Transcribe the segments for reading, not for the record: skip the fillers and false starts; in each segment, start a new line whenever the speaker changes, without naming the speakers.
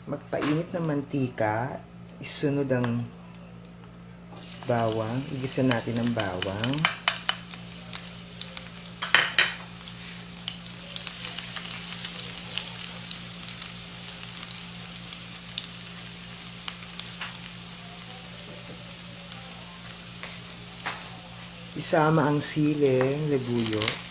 magpainit ng mantika, isunod ang bawang, igisa natin ang bawang. Isama ang siling, labuyo.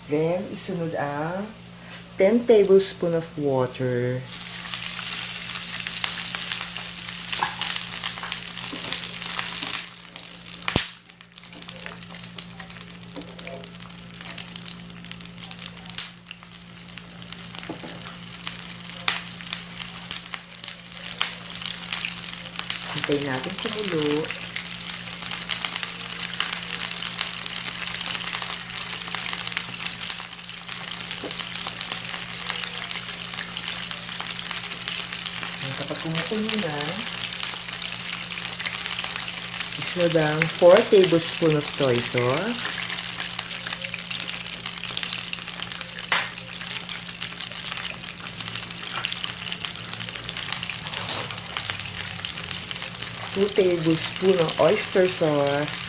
Then, isunod ang 10 tablespoon of water. Hintayin natin kumulo. Kapag kumukulo na, isunod ang 4 tablespoon of soy sauce. Two tablespoon of oyster sauce.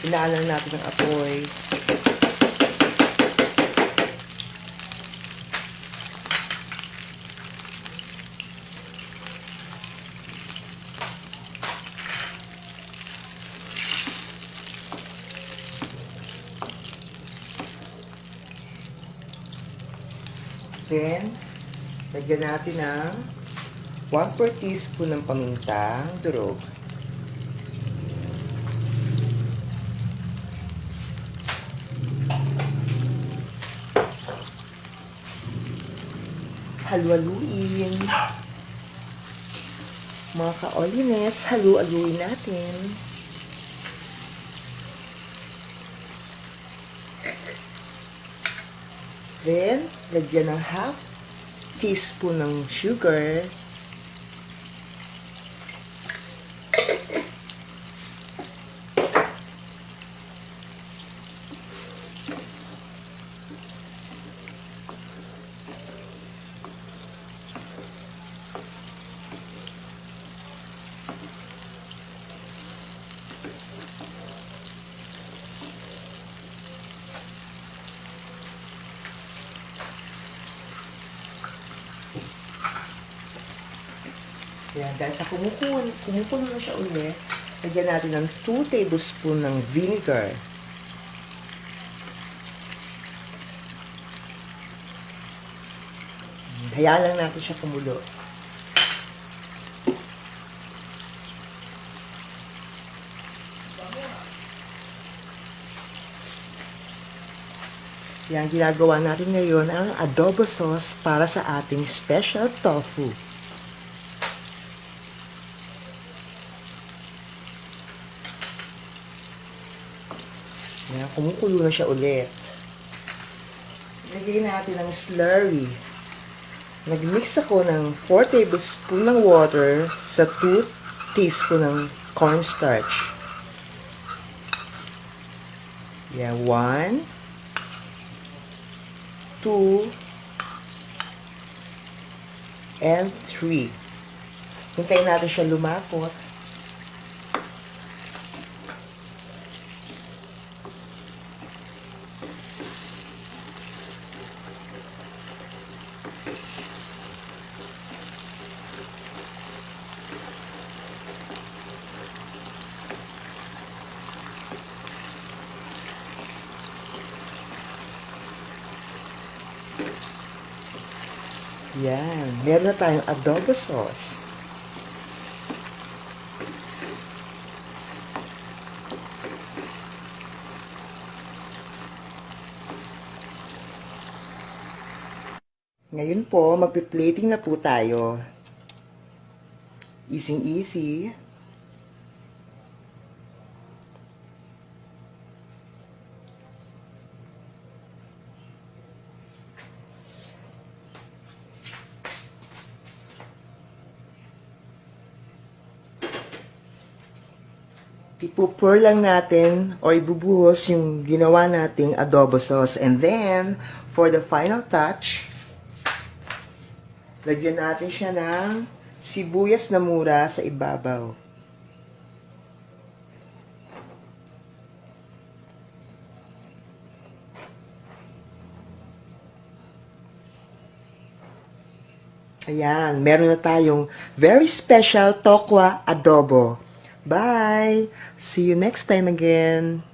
Inaalan natin ang apoy. Then, lagyan natin ng 1/4 teaspoon ng pamintang durog. Halu-haluin. Mga ka-oliness, halu-haluin natin. Then, lagyan ng half teaspoon ng sugar. Yan, dahil sa kumukulo na siya ulit, lagyan natin ng 2 tablespoon ng vinegar. Hayaan lang natin siya kumulo. Yan, ginagawa natin ngayon ang adobo sauce para sa ating special tofu. Yan, kumukulo na siya ulit. Lagyan natin ang slurry. Nag-mix ako ng 4 tablespoon ng water sa 2 teaspoon ng cornstarch. Yan, 1, 2, and 3. Hintayin natin siya lumapot. Yan. Meron na tayong adobo sauce. Ngayon po, magpi-plating na po tayo. Easy-easy. Ipo-pour lang natin or ibubuhos yung ginawa nating adobo sauce. And then, for the final touch, lagyan natin siya ng sibuyas na mura sa ibabaw. Ayan, meron na tayong very special tokwa adobo. Bye! See you next time again!